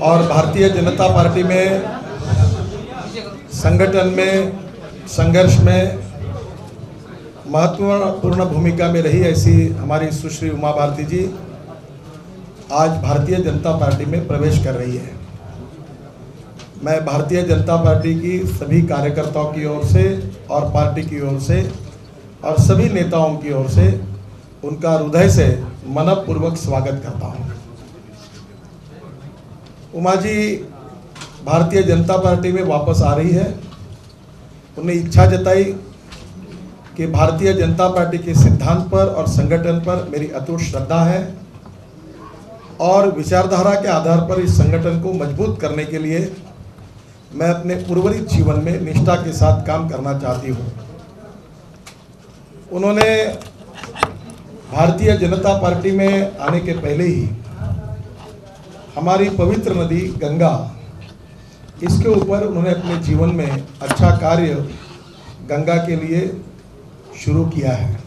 और भारतीय जनता पार्टी में संगठन में संघर्ष में महत्वपूर्ण भूमिका में रही ऐसी हमारी सुश्री उमा भारती जी आज भारतीय जनता पार्टी में प्रवेश कर रही है। मैं भारतीय जनता पार्टी की सभी कार्यकर्ताओं की ओर से और पार्टी की ओर से और सभी नेताओं की ओर से उनका हृदय से मनपूर्वक स्वागत करता हूं। उमा जी भारतीय जनता पार्टी में वापस आ रही है। उन्हें इच्छा जताई कि भारतीय जनता पार्टी के सिद्धांत पर और संगठन पर मेरी अटूट श्रद्धा है और विचारधारा के आधार पर इस संगठन को मजबूत करने के लिए मैं अपने उर्वरित जीवन में निष्ठा के साथ काम करना चाहती हूँ। उन्होंने भारतीय जनता पार्टी में आने के पहले ही हमारी पवित्र नदी गंगा, इसके ऊपर उन्होंने अपने जीवन में अच्छा कार्य गंगा के लिए शुरू किया है।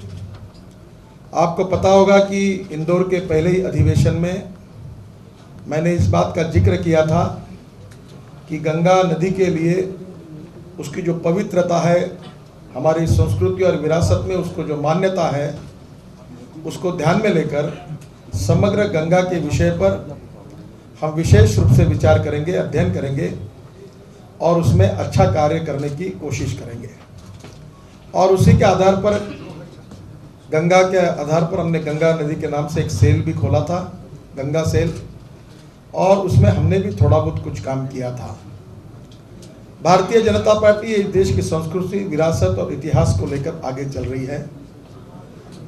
आपको पता होगा कि इंदौर के पहले ही अधिवेशन में मैंने इस बात का जिक्र किया था कि गंगा नदी के लिए उसकी जो पवित्रता है, हमारी संस्कृति और विरासत में उसको जो मान्यता है, उसको ध्यान में लेकर समग्र गंगा के विषय पर हम विशेष रूप से विचार करेंगे, अध्ययन करेंगे और उसमें अच्छा कार्य करने की कोशिश करेंगे। और उसी के आधार पर गंगा के आधार पर हमने गंगा नदी के नाम से एक सेल भी खोला था, गंगा सेल, और उसमें हमने भी थोड़ा बहुत कुछ काम किया था। भारतीय जनता पार्टी इस देश की संस्कृति, विरासत और इतिहास को लेकर आगे चल रही है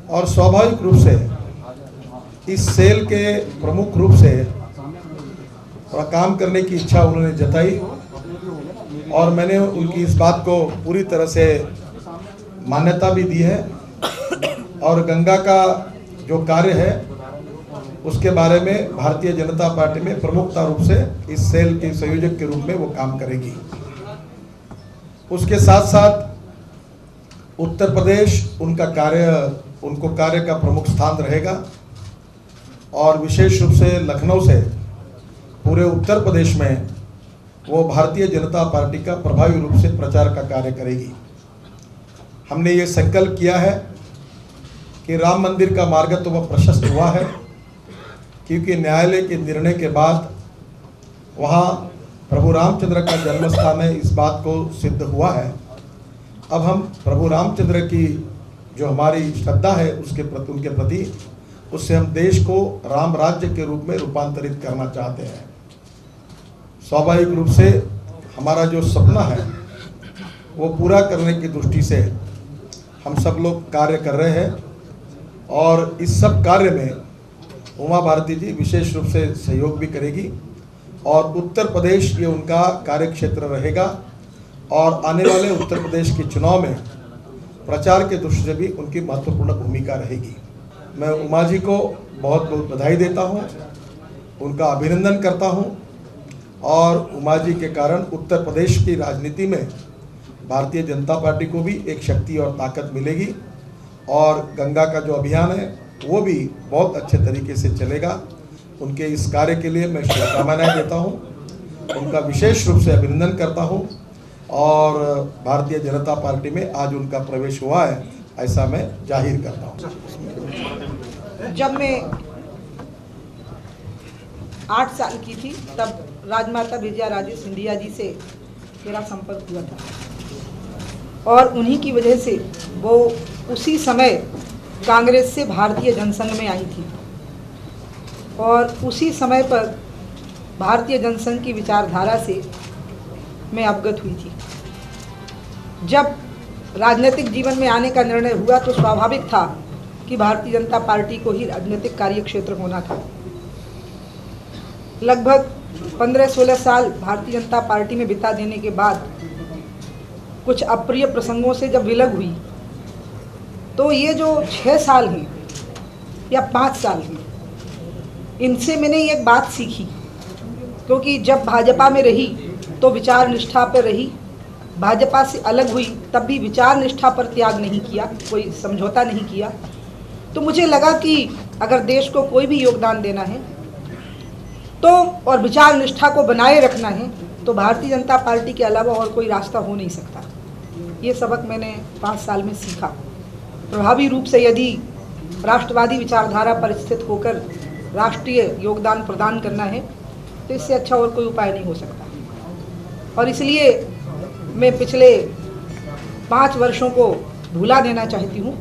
और स्वाभाविक रूप से इस सेल के प्रमुख रूप से थोड़ा काम करने की इच्छा उन्होंने जताई और मैंने उनकी इस बात को पूरी तरह से मान्यता भी दी है और गंगा का जो कार्य है उसके बारे में भारतीय जनता पार्टी में प्रमुखता रूप से इस सेल के संयोजक के रूप में वो काम करेगी। उसके साथ साथ उत्तर प्रदेश उनको कार्य का प्रमुख स्थान रहेगा और विशेष रूप से लखनऊ से पूरे उत्तर प्रदेश में वो भारतीय जनता पार्टी का प्रभावी रूप से प्रचार का कार्य करेगी। हमने ये संकल्प किया है कि राम मंदिर का मार्ग तो वह प्रशस्त हुआ है क्योंकि न्यायालय के निर्णय के बाद वहाँ प्रभु रामचंद्र का जन्म स्थान है, इस बात को सिद्ध हुआ है। अब हम प्रभु रामचंद्र की जो हमारी श्रद्धा है उसके प्रति, उनके प्रति, उससे हम देश को राम राज्य के रूप में रूपांतरित करना चाहते हैं। स्वाभाविक रूप से हमारा जो सपना है वो पूरा करने की दृष्टि से हम सब लोग कार्य कर रहे हैं और इस सब कार्य में उमा भारती जी विशेष रूप से सहयोग भी करेगी और उत्तर प्रदेश ये उनका कार्य क्षेत्र रहेगा और आने वाले उत्तर प्रदेश के चुनाव में प्रचार के दृष्टि से भी उनकी महत्वपूर्ण भूमिका रहेगी। मैं उमा जी को बहुत बहुत बधाई देता हूँ, उनका अभिनंदन करता हूँ और उमा जी के कारण उत्तर प्रदेश की राजनीति में भारतीय जनता पार्टी को भी एक शक्ति और ताकत मिलेगी और गंगा का जो अभियान है वो भी बहुत अच्छे तरीके से चलेगा। उनके इस कार्य के लिए मैं शुभकामनाएं देता हूं, उनका विशेष रूप से अभिनंदन करता हूं और भारतीय जनता पार्टी में आज उनका प्रवेश हुआ है ऐसा मैं जाहिर करता हूं। जब मैं 8 साल की थी तब राजमाता विजया राजे सिंधिया जी से मेरा संपर्क हुआ था और उन्हीं की वजह से वो उसी समय कांग्रेस से भारतीय जनसंघ में आई थी और उसी समय पर भारतीय जनसंघ की विचारधारा से मैं अवगत हुई थी। जब राजनीतिक जीवन में आने का निर्णय हुआ तो स्वाभाविक था कि भारतीय जनता पार्टी को ही राजनीतिक कार्य क्षेत्र होना था। लगभग 15-16 साल भारतीय जनता पार्टी में बिता देने के बाद कुछ अप्रिय प्रसंगों से जब विलग हुई तो ये जो 6 साल हैं या 5 साल हैं, इनसे मैंने एक बात सीखी, क्योंकि जब भाजपा में रही तो विचार निष्ठा पर रही, भाजपा से अलग हुई तब भी विचार निष्ठा पर त्याग नहीं किया, कोई समझौता नहीं किया। तो मुझे लगा कि अगर देश को कोई भी योगदान देना है तो और विचार निष्ठा को बनाए रखना है तो भारतीय जनता पार्टी के अलावा और कोई रास्ता हो नहीं सकता। ये सबक मैंने 5 साल में सीखा। प्रभावी रूप से यदि राष्ट्रवादी विचारधारा पर स्थित होकर राष्ट्रीय योगदान प्रदान करना है तो इससे अच्छा और कोई उपाय नहीं हो सकता। और इसलिए मैं पिछले 5 वर्षों को भुला देना चाहती हूँ